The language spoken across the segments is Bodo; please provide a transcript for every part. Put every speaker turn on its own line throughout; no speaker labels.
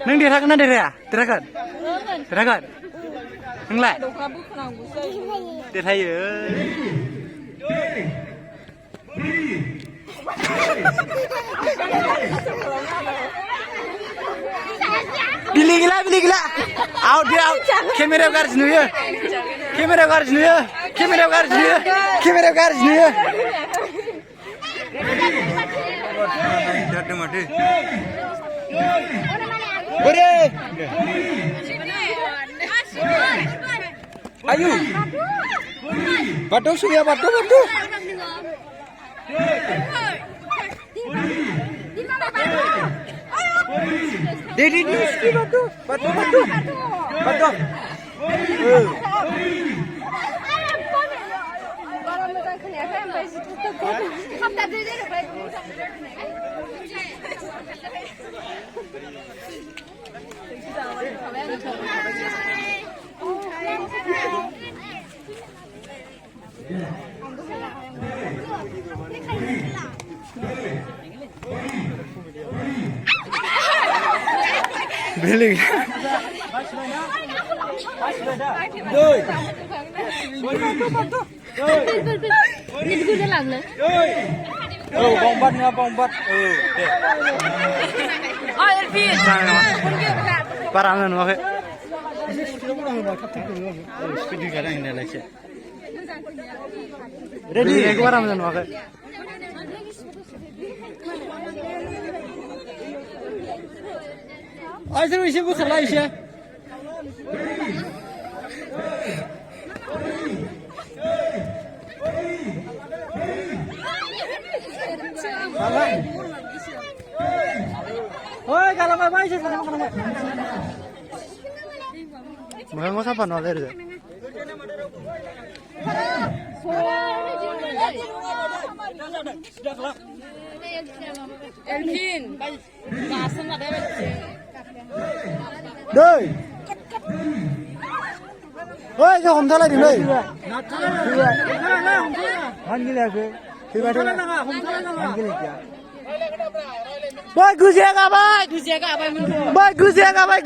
Neng dirakan ada ya? Dirakan? Dirakan? Neng lah? Dirayu. Bili gila. Out dia out. Kamera garis nu ya. Kamera garis nu ya. Dah mati. Bore. Ayo. Batu suya batu. Di batu. Beli.
Ini juga lagi.
Bombat.
Oh, Elvin.
Parangan wae. Ready, aku parangan wae. Ayo isi bu salah isi. Oi, kalau nggak baik sih, kalau nggak. Bukan nggak sapan wae deh.
Elvin, bahasan ada macam.
Đây. Ôi, cho hồng thắt lại điểm đây. Hắn như là cái. Thì bài thôi. Hắn cái này kìa. Boy, guziaga bay. Boy, guziaga bay.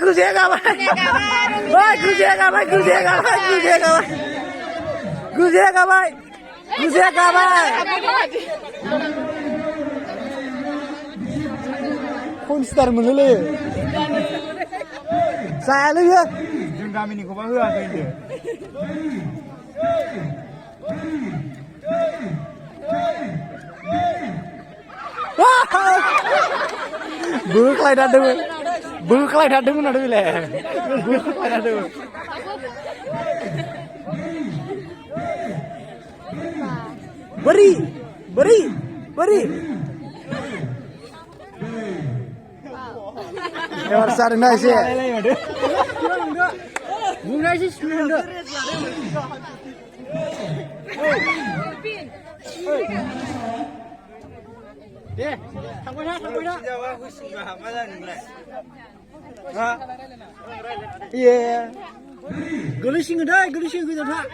Konstar menele. Saya lu ya. Jung kami ni kau bahu apa ini? Berkelai dah dulu nak dulu le. Berkelai dah dulu. Beri. Yang besar ni sih. Bunga sih sebenarnya. Deh, tunggu dah. Iya. Gelising dah tak.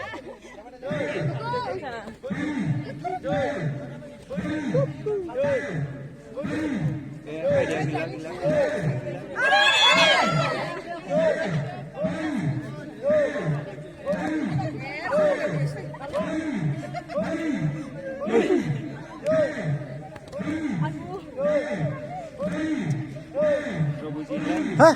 Hah?